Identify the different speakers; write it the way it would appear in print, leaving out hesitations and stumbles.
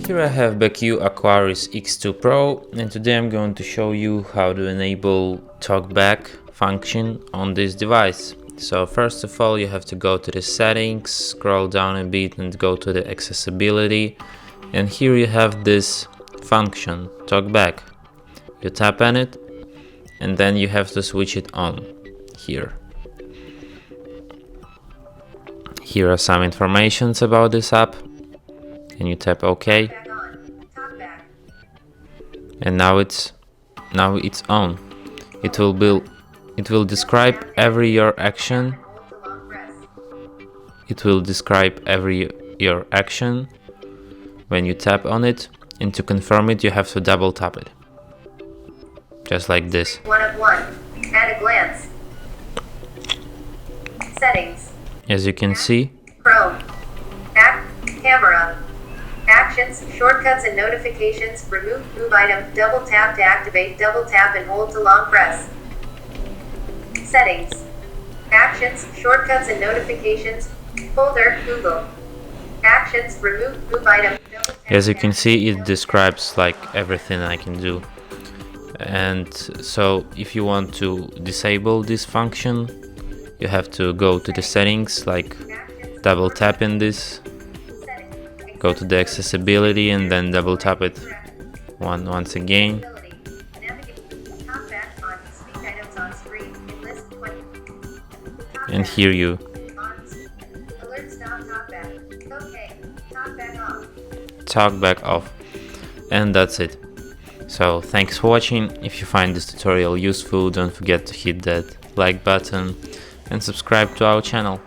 Speaker 1: Here I have BQ Aquaris X2 Pro, and today I'm going to show you how to enable Talkback function on this device. So first of all, you have to go to the settings, scroll down a bit and go to the accessibility, and here you have this function, Talkback. You tap on it and then you have to switch it on here. Here are some informations about this app, and you tap OK, and now it's on. It will describe every your action. It will describe every your action when you tap on it, and to confirm it you have to double tap it, just like this.
Speaker 2: 1 of 1 at a glance. Settings.
Speaker 1: As you can see,
Speaker 2: Chrome. App. Camera. Actions, shortcuts and notifications. Remove move item. Double tap to activate. Double tap and hold to long press. Settings. Actions, shortcuts and notifications. Folder, Google. Actions, remove move item.
Speaker 1: as you can see, it describes like everything I can do. And so if you want to disable this function, you have to go to the settings, like double tap in this, go to the accessibility and then double tap it once again. And here you Talkback off, and that's it. So thanks for watching. If you find this tutorial useful, don't forget to hit that like button and subscribe to our channel.